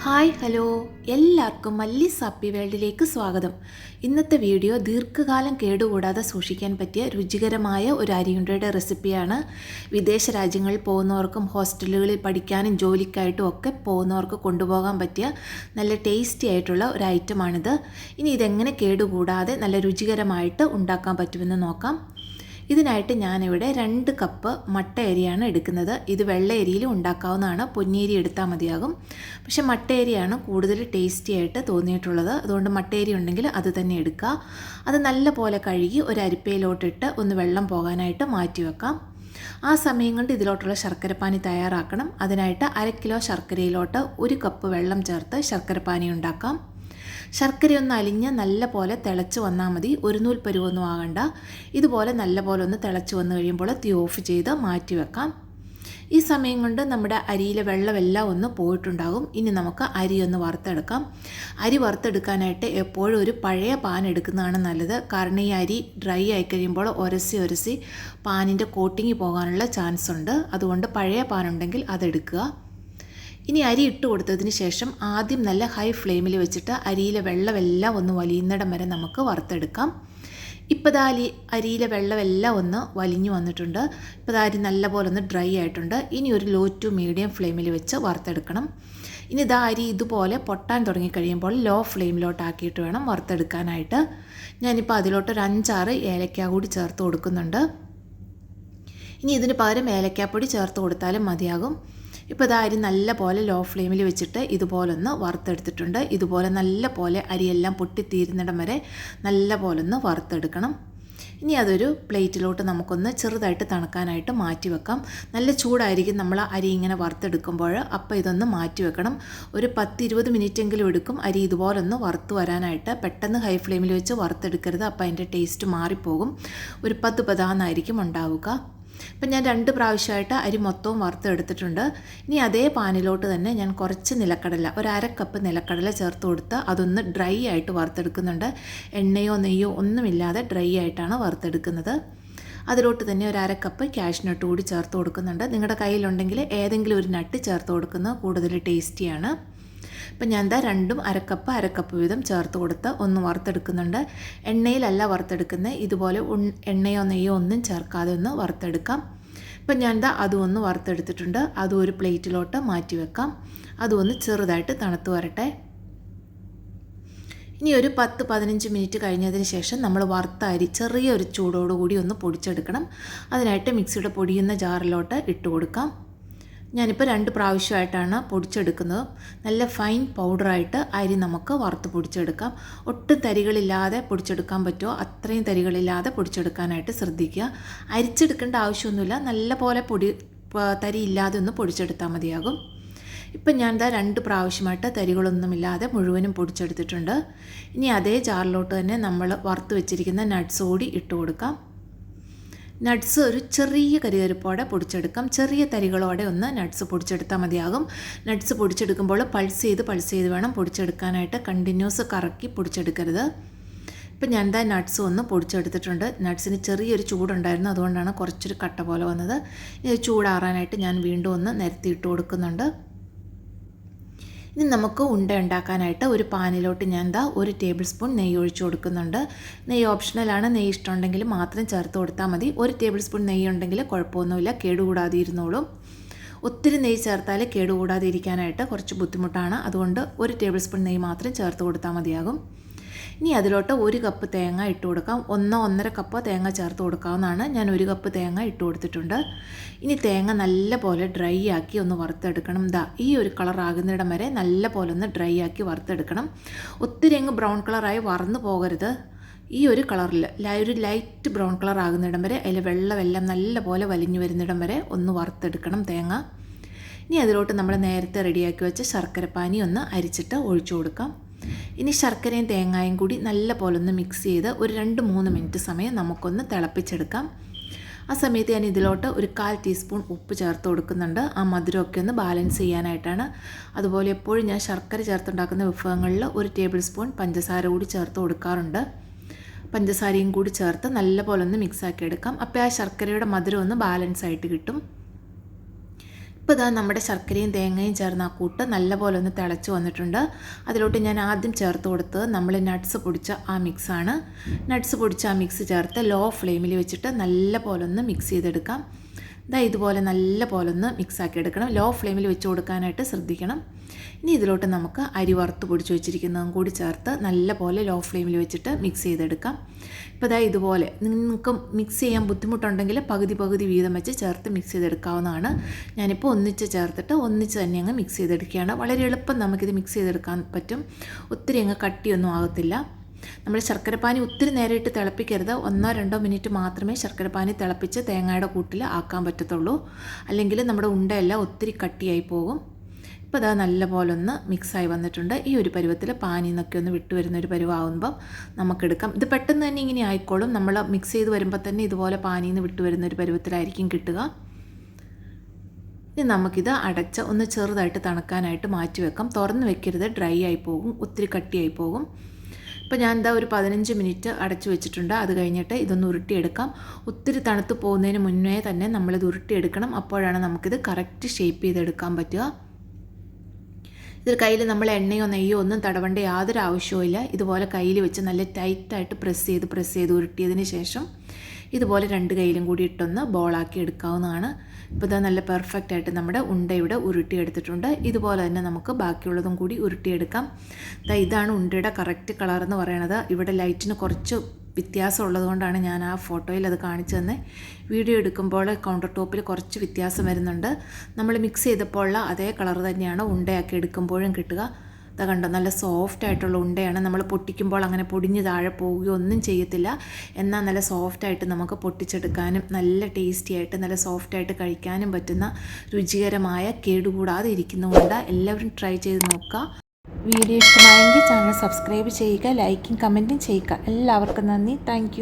Hi hello എല്ലാവർക്കും മല്ലീസ് happy വേൾഡിലേക്ക് സ്വാഗതം. ഇന്നത്തെ വീഡിയോ ദീർഘകാലം കേടുകൂടാതെ സൂക്ഷിക്കാൻ പറ്റിയ രുചികരമായ ഒരു അരിയുണ്ടയുടെ റെസിപ്പിയാണ്. വിദേശ രാജ്യങ്ങളിൽ പോകുന്നവർക്കും ഹോസ്റ്റലുകളിൽ പഠിക്കാനും ജോലിക്കായിട്ടും ഒക്കെ പോകുന്നവർക്ക് കൊണ്ടുപോകാൻ പറ്റിയ നല്ല ടേസ്റ്റി ആയിട്ടുള്ള ഒരു ഐറ്റമാണിത്. ഇനി ഇതെങ്ങനെ കേടുകൂടാതെ നല്ല രുചികരമായിട്ട് ഉണ്ടാക്കാൻ പറ്റുമെന്ന് നോക്കാം. ഇതിനായിട്ട് ഞാനിവിടെ 2 കപ്പ് മട്ട അരിയാണ് എടുക്കുന്നത്. ഇത് വെള്ള അരിയിലും ഉണ്ടാക്കാവുന്നതാണ്, പൊന്നിയരി എടുത്താൽ മതിയാകും. പക്ഷേ മട്ട അരിയാണ് കൂടുതൽ ടേസ്റ്റി ആയിട്ട് തോന്നിയിട്ടുള്ളത്. അതുകൊണ്ട് മട്ട അരി ഉണ്ടെങ്കിൽ അത് തന്നെ എടുക്കുക. അത് നല്ല പോലെ കഴുകി ഒരു അരിപ്പയിലോട്ടിട്ട് ഒന്ന് വെള്ളം പോകാനായിട്ട് മാറ്റി വെക്കാം. ആ സമയം കൊണ്ട് ഇതിലോട്ടുള്ള ശർക്കരപ്പാനി തയ്യാറാക്കണം. അതിനായിട്ട് 1/2 കിലോ ശർക്കരയിലോട്ട് 1 കപ്പ് വെള്ളം ചേർത്ത് ശർക്കരപ്പാനി ഉണ്ടാക്കാം. ശർക്കരയൊന്ന് അലിഞ്ഞ് നല്ല പോലെ തിളച്ച് വന്നാൽ മതി, ഒരു നൂൽ പരുവൊന്നും ആകണ്ട. ഇതുപോലെ നല്ല പോലെ ഒന്ന് തിളച്ച് വന്നു കഴിയുമ്പോൾ തീ ഓഫ് ചെയ്ത് മാറ്റി വെക്കാം. ഈ സമയം കൊണ്ട് നമ്മുടെ അരിയിലെ വെള്ളമെല്ലാം ഒന്ന് പോയിട്ടുണ്ടാകും. ഇനി നമുക്ക് അരി ഒന്ന് വറുത്തെടുക്കാം. അരി വറുത്തെടുക്കാനായിട്ട് എപ്പോഴും ഒരു പഴയ പാൻ എടുക്കുന്നതാണ് നല്ലത്. കാരണം ഈ അരി ഡ്രൈ ആയി കഴിയുമ്പോൾ ഉരസി പാനിൻ്റെ കോട്ടിങ് പോകാനുള്ള ചാൻസ് ഉണ്ട്. അതുകൊണ്ട് പഴയ പാൻ ഉണ്ടെങ്കിൽ അതെടുക്കുക. ഇനി അരി ഇട്ട് കൊടുത്തതിന് ശേഷം ആദ്യം നല്ല ഹൈ ഫ്ലെയിമിൽ വെച്ചിട്ട് അരിയിലെ വെള്ളമെല്ലാം ഒന്ന് വലിയുന്നിടം വരെ നമുക്ക് വറുത്തെടുക്കാം. ഇപ്പോൾ അരിയിലെ വെള്ളമെല്ലാം ഒന്ന് വലിഞ്ഞു വന്നിട്ടുണ്ട്. ഇപ്പോൾ അരി നല്ലപോലെ ഒന്ന് ഡ്രൈ ആയിട്ടുണ്ട്. ഇനി ഒരു ലോ ടു മീഡിയം ഫ്ലെയിമിൽ വെച്ച് വറുത്തെടുക്കണം. ഇനി അരി ഇതുപോലെ പൊട്ടാൻ തുടങ്ങിക്കഴിയുമ്പോൾ ലോ ഫ്ലെയിമിലോട്ടാക്കിയിട്ട് വേണം വറുത്തെടുക്കാനായിട്ട്. ഞാനിപ്പോൾ അതിലോട്ട് ഒരു 5-6 ഏലക്ക കൂടി ചേർത്ത് കൊടുക്കുന്നുണ്ട്. ഇനി ഇതിന് പകരം ഏലക്കാപ്പൊടി ചേർത്ത് കൊടുത്താലും മതിയാകും. ഇപ്പോൾ അരി നല്ല പോലെ ലോ ഫ്ലെയിമിൽ വെച്ചിട്ട് ഇതുപോലൊന്ന് വറുത്തെടുത്തിട്ടുണ്ട്. ഇതുപോലെ നല്ല പോലെ അരിയെല്ലാം പൊട്ടിത്തീരുന്നിടം വരെ നല്ല പോലെ ഒന്ന് വറുത്തെടുക്കണം. ഇനി അതൊരു പ്ലേറ്റിലോട്ട് നമുക്കൊന്ന് ചെറുതായിട്ട് തണുക്കാനായിട്ട് മാറ്റി വെക്കാം. നല്ല ചൂടായിരിക്കും നമ്മൾ അരി ഇങ്ങനെ വറുത്തെടുക്കുമ്പോൾ. അപ്പോൾ ഇതൊന്ന് മാറ്റി വെക്കണം. ഒരു 10-20 മിനിറ്റെങ്കിലും എടുക്കും അരി ഇതുപോലൊന്ന് വറുത്ത് വരാനായിട്ട്. പെട്ടെന്ന് ഹൈ ഫ്ലെയിമിൽ വെച്ച് വറുത്തെടുക്കരുത്, അപ്പോൾ അതിൻ്റെ ടേസ്റ്റ് മാറിപ്പോകും. ഒരു പതാന്നായിരിക്കും ഉണ്ടാവുക. ഇപ്പം ഞാൻ 2 പ്രാവശ്യമായിട്ട് അരി മൊത്തവും വറുത്തെടുത്തിട്ടുണ്ട്. ഇനി അതേ പാനിലോട്ട് തന്നെ ഞാൻ കുറച്ച് നിലക്കടല, ഒരു 1/2 കപ്പ് നിലക്കടല ചേർത്ത് കൊടുത്ത് അതൊന്ന് ഡ്രൈ ആയിട്ട് വറുത്തെടുക്കുന്നുണ്ട്. എണ്ണയോ നെയ്യോ ഒന്നുമില്ലാതെ ഡ്രൈ ആയിട്ടാണ് വറുത്തെടുക്കുന്നത്. അതിലോട്ട് തന്നെ ഒരു 1/2 കപ്പ് കാഷ്നട്ട് കൂടി ചേർത്ത് കൊടുക്കുന്നുണ്ട്. നിങ്ങളുടെ കയ്യിലുണ്ടെങ്കിൽ ഏതെങ്കിലും ഒരു നട്ട് ചേർത്ത് കൊടുക്കുന്നത് കൂടുതൽ ടേസ്റ്റിയാണ്. ഇപ്പം ഞാൻ 2ഉം 1/2 കപ്പ് വീതം ചേർത്ത് കൊടുത്ത് ഒന്ന് വറുത്തെടുക്കുന്നുണ്ട്. എണ്ണയിലല്ല വറുത്തെടുക്കുന്നത്, ഇതുപോലെ എണ്ണയോ നെയ്യോ ഒന്നും ചേർക്കാതെ ഒന്ന് വറുത്തെടുക്കാം. ഇപ്പം ഞാൻ അതും ഒന്ന് വറുത്തെടുത്തിട്ടുണ്ട്. അതും ഒരു പ്ലേറ്റിലോട്ട് മാറ്റി വെക്കാം. അതും ഒന്ന് ചെറുതായിട്ട് തണുത്ത് വരട്ടെ. ഇനി ഒരു 10-15 മിനിറ്റ് കഴിഞ്ഞതിന് ശേഷം നമ്മൾ വറുത്ത അരി ചെറിയൊരു ചൂടോടുകൂടി ഒന്ന് പൊടിച്ചെടുക്കണം. അതിനായിട്ട് മിക്സിയുടെ പൊടിയുന്ന ജാറിലോട്ട് ഇട്ട് കൊടുക്കാം. ഞാനിപ്പോൾ 2 പ്രാവശ്യമായിട്ടാണ് പൊടിച്ചെടുക്കുന്നത്. നല്ല ഫൈൻ പൗഡറായിട്ട് അരി നമുക്ക് വറുത്ത് പൊടിച്ചെടുക്കാം. ഒട്ടും തരികളില്ലാതെ പൊടിച്ചെടുക്കാൻ പറ്റുമോ അത്രയും തരികളില്ലാതെ പൊടിച്ചെടുക്കാനായിട്ട് ശ്രദ്ധിക്കുക. അരിച്ചെടുക്കേണ്ട ആവശ്യമൊന്നുമില്ല, നല്ല പോലെ തരി ഇല്ലാതെ ഒന്ന് പൊടിച്ചെടുത്താൽ മതിയാകും. ഇപ്പം ഞാൻ 2 പ്രാവശ്യമായിട്ട് തരികളൊന്നുമില്ലാതെ മുഴുവനും പൊടിച്ചെടുത്തിട്ടുണ്ട്. ഇനി അതേ ജാറിലോട്ട് തന്നെ നമ്മൾ വറുത്ത് വെച്ചിരിക്കുന്ന നട്ട്സ് കൂടി ഇട്ട് കൊടുക്കാം. നട്ട്സ് ഒരു ചെറിയ കരികരിപ്പോടെ പൊടിച്ചെടുക്കാം. ചെറിയ തരികളോടെ ഒന്ന് നട്ട്സ് പൊടിച്ചെടുത്താൽ മതിയാകും. നട്ട്സ് പൊടിച്ചെടുക്കുമ്പോൾ പൾസ് ചെയ്ത് വേണം പൊടിച്ചെടുക്കാനായിട്ട്. കണ്ടിന്യൂസ് കറക്കി പൊടിച്ചെടുക്കരുത്. ഇപ്പം ഞാൻ നട്ട്സ് ഒന്ന് പൊടിച്ചെടുത്തിട്ടുണ്ട്. നട്ട്സിന് ചെറിയൊരു ചൂടുണ്ടായിരുന്നു, അതുകൊണ്ടാണ് കുറച്ചൊരു കട്ട പോലെ വന്നത്. ഇത് ചൂടാറാനായിട്ട് ഞാൻ വീണ്ടും ഒന്ന് നിരത്തിയിട്ട് കൊടുക്കുന്നുണ്ട്. ഇനി നമുക്ക് ഉണ്ട ഉണ്ടാക്കാനായിട്ട് ഒരു പാനിലോട്ട് ഞാൻ 1 ടേബിൾ സ്പൂൺ നെയ്യ് ഒഴിച്ച് കൊടുക്കുന്നുണ്ട്. നെയ്യ് ഓപ്ഷണലാണ്, നെയ്യ് ഇഷ്ടമുണ്ടെങ്കിൽ മാത്രം ചേർത്ത് കൊടുത്താൽ മതി. 1 ടേബിൾ സ്പൂൺ നെയ്യ് ഉണ്ടെങ്കിൽ കുഴപ്പമൊന്നുമില്ല, കേടുകൂടാതെ ഇരുന്നോളും. ഒത്തിരി നെയ്യ് ചേർത്താൽ കേടുകൂടാതെ ഇരിക്കാനായിട്ട് കുറച്ച് ബുദ്ധിമുട്ടാണ്. അതുകൊണ്ട് 1 ടേബിൾ സ്പൂൺ നെയ്യ് മാത്രം ചേർത്ത് കൊടുത്താൽ മതിയാകും. ഇനി അതിലോട്ട് 1 കപ്പ് തേങ്ങ ഇട്ട് കൊടുക്കാം. 1-1.5 കപ്പ് തേങ്ങ ചേർത്ത് കൊടുക്കാവുന്നതാണ്. ഞാൻ 1 കപ്പ് തേങ്ങ ഇട്ട് കൊടുത്തിട്ടുണ്ട്. ഇനി തേങ്ങ നല്ല പോലെ ഡ്രൈ ആക്കി ഒന്ന് വറുത്തെടുക്കണം. ഈ ഒരു കളർ ആകുന്നിടം വരെ നല്ല പോലെ ഒന്ന് ഡ്രൈ ആക്കി വറുത്തെടുക്കണം. ഒത്തിരി അങ്ങ് ബ്രൗൺ കളറായി വറന്നു പോകരുത്. ഈ ഒരു കളറിൽ ഒരു ലൈറ്റ് ബ്രൗൺ കളർ ആകുന്നിടം വരെ അതിൽ വെള്ളമെല്ലാം നല്ല പോലെ വലിഞ്ഞു വരുന്നിടം വരെ ഒന്ന് വറുത്തെടുക്കണം തേങ്ങ. ഇനി അതിലോട്ട് നമ്മൾ നേരത്തെ റെഡിയാക്കി വെച്ച ശർക്കരപ്പാനി ഒന്ന് അരിച്ചിട്ട് ഒഴിച്ചു കൊടുക്കാം. ഇനി ശർക്കരയും തേങ്ങയും കൂടി നല്ല പോലെ ഒന്ന് മിക്സ് ചെയ്ത് ഒരു 2-3 മിനിറ്റ് സമയം നമുക്കൊന്ന് തിളപ്പിച്ചെടുക്കാം. ആ സമയത്ത് ഞാൻ ഇതിലോട്ട് ഒരു 1/4 ടീസ്പൂൺ ഉപ്പ് ചേർത്ത് കൊടുക്കുന്നുണ്ട്. ആ മധുരമൊക്കെ ഒന്ന് ബാലൻസ് ചെയ്യാനായിട്ടാണ്. അതുപോലെ എപ്പോഴും ഞാൻ ശർക്കര ചേർത്തുണ്ടാക്കുന്ന വിഭവങ്ങളിൽ 1 ടേബിൾ സ്പൂൺ പഞ്ചസാര കൂടി ചേർത്ത് കൊടുക്കാറുണ്ട്. പഞ്ചസാരയും കൂടി ചേർത്ത് നല്ല പോലെ ഒന്ന് മിക്സാക്കി എടുക്കാം. അപ്പോൾ ആ ശർക്കരയുടെ മധുരം ഒന്ന് ബാലൻസ് ആയിട്ട് കിട്ടും. ഇപ്പോൾ ഇതാ നമ്മുടെ ശർക്കരയും തേങ്ങയും ചേർന്ന് ആ കൂട്ട് നല്ലപോലെ ഒന്ന് തിളച്ച് വന്നിട്ടുണ്ട്. അതിലോട്ട് ഞാൻ ആദ്യം ചേർത്ത് കൊടുത്തത് നമ്മൾ നട്ട്സ് പൊടിച്ച ആ മിക്സാണ്. നട്ട്സ് പൊടിച്ച ആ മിക്സ് ചേർത്ത് ലോ ഫ്ലെയിമിൽ വെച്ചിട്ട് നല്ലപോലെ ഒന്ന് മിക്സ് ചെയ്തെടുക്കാം. ഇതുപോലെ നല്ല പോലെ ഒന്ന് മിക്സാക്കി എടുക്കണം. ലോ ഫ്ലെയിമിൽ വെച്ച് കൊടുക്കാനായിട്ട് ശ്രദ്ധിക്കണം. ഇനി ഇതിലോട്ട് നമുക്ക് അരി വറുത്ത് പൊടിച്ച് വെച്ചിരിക്കുന്നതും കൂടി ചേർത്ത് നല്ല പോലെ ലോ ഫ്ലെയിമിൽ വെച്ചിട്ട് മിക്സ് ചെയ്തെടുക്കാം. ഇപ്പോൾ ഇതുപോലെ നിങ്ങൾക്ക് മിക്സ് ചെയ്യാൻ ബുദ്ധിമുട്ടുണ്ടെങ്കിൽ പകുതി വീതം വെച്ച് ചേർത്ത് മിക്സ് ചെയ്തെടുക്കാവുന്നതാണ്. ഞാനിപ്പോൾ ഒന്നിച്ച് ചേർത്തിട്ട് ഒന്നിച്ച് തന്നെ അങ്ങ് മിക്സ് ചെയ്തെടുക്കുകയാണ്. വളരെ എളുപ്പം നമുക്കിത് മിക്സ് ചെയ്തെടുക്കാൻ പറ്റും. ഒത്തിരി അങ്ങ് കട്ടിയൊന്നും ആകത്തില്ല. നമ്മൾ ശർക്കരപ്പാനി ഒത്തിരി നേരം ഇട്ട് തിളപ്പിക്കരുത്. 1-2 മിനിറ്റ് മാത്രമേ ശർക്കരപ്പാനി തിളപ്പിച്ച് തേങ്ങയുടെ കൂട്ടിൽ ആക്കാൻ പറ്റത്തുള്ളൂ. അല്ലെങ്കിൽ നമ്മുടെ ഉണ്ടയെല്ലാം ഒത്തിരി കട്ടിയായി പോകും. ഇപ്പോൾ നല്ല പോലെ ഒന്ന് മിക്സായി വന്നിട്ടുണ്ട്. ഈ ഒരു പരുവത്തിൽ പാനിൽ നിന്നൊക്കെ ഒന്ന് വിട്ട് വരുന്നൊരു പരുവാകുമ്പം നമുക്കെടുക്കാം. ഇത് പെട്ടെന്ന് തന്നെ ഇങ്ങനെ ആയിക്കോളും. നമ്മൾ മിക്സ് ചെയ്ത് വരുമ്പോൾ തന്നെ ഇതുപോലെ പാനിയിൽ നിന്ന് വിട്ട് വരുന്നൊരു പരുവത്തിലായിരിക്കും കിട്ടുക. ഇനി നമുക്കിത് അടച്ച് ഒന്ന് ചെറുതായിട്ട് തണുക്കാനായിട്ട് മാറ്റി വെക്കാം. തുറന്ന് വെക്കരുത്, ഡ്രൈ ആയി പോകും, ഒത്തിരി കട്ടിയായി പോകും. ഇപ്പോൾ ഞാൻ ഒരു 15 മിനിറ്റ് അടച്ചു വെച്ചിട്ടുണ്ട്. അത് കഴിഞ്ഞിട്ട് ഇതൊന്ന് ഉരുട്ടിയെടുക്കാം. ഒത്തിരി തണുത്ത് പോകുന്നതിന് മുന്നേ തന്നെ നമ്മളിത് ഉരുട്ടിയെടുക്കണം. അപ്പോഴാണ് നമുക്കിത് കറക്റ്റ് ഷേപ്പ് ചെയ്തെടുക്കാൻ പറ്റുക. ഇതിൽ കയ്യിൽ നമ്മൾ എണ്ണയോ നെയ്യോ ഒന്നും തടവേണ്ട യാതൊരു ആവശ്യവുമില്ല. ഇതുപോലെ കയ്യിൽ വെച്ച് നല്ല ടൈറ്റായിട്ട് പ്രസ് ചെയ്ത് ഉരുട്ടിയതിന് ശേഷം ഇതുപോലെ 2 കൈയിലും കൂടി ഇട്ടൊന്ന് ബോളാക്കി എടുക്കാവുന്നതാണ്. ഇപ്പോൾ നല്ല പെർഫെക്റ്റ് ആയിട്ട് നമ്മുടെ ഉണ്ടയുടെ ഉരുട്ടിയെടുത്തിട്ടുണ്ട്. ഇതുപോലെ തന്നെ നമുക്ക് ബാക്കിയുള്ളതും കൂടി ഉരുട്ടിയെടുക്കാം. ഇതാണ് ഉണ്ടയുടെ കറക്റ്റ് കളർ എന്ന് പറയുന്നത്. ഇവിടെ ലൈറ്റിന് കുറച്ച് വ്യത്യാസം ഉള്ളതുകൊണ്ടാണ് ഞാൻ ആ ഫോട്ടോയിൽ അത് കാണിച്ചു തന്നെ. വീഡിയോ എടുക്കുമ്പോൾ കൗണ്ടർ ടോപ്പിൽ കുറച്ച് വ്യത്യാസം വരുന്നുണ്ട്. നമ്മൾ മിക്സ് ചെയ്തപ്പോൾ ഉള്ള അതേ കളർ തന്നെയാണ് ഉണ്ടയാക്കി എടുക്കുമ്പോഴും കിട്ടുക. കണ്ടോ, നല്ല സോഫ്റ്റ് ആയിട്ടുള്ള ഉണ്ടയാണ്. നമ്മൾ പൊട്ടിക്കുമ്പോൾ അങ്ങനെ പൊടിഞ്ഞ് താഴെ പോവുകയോ ഒന്നും ചെയ്യത്തില്ല. എന്നാൽ നല്ല സോഫ്റ്റായിട്ട് നമുക്ക് പൊട്ടിച്ചെടുക്കാനും നല്ല ടേസ്റ്റി ആയിട്ട് നല്ല സോഫ്റ്റായിട്ട് കഴിക്കാനും പറ്റുന്ന രുചികരമായ കേടുകൂടാതെ ഇരിക്കുന്ന ഉണ്ട എല്ലാവരും ട്രൈ ചെയ്ത് നോക്കുക. വീഡിയോ ഇഷ്ടമായെങ്കിൽ ചാനൽ സബ്സ്ക്രൈബ് ചെയ്യുക, ലൈക്കും കമൻറ്റും ചെയ്യുക. എല്ലാവർക്കും നന്ദി. താങ്ക്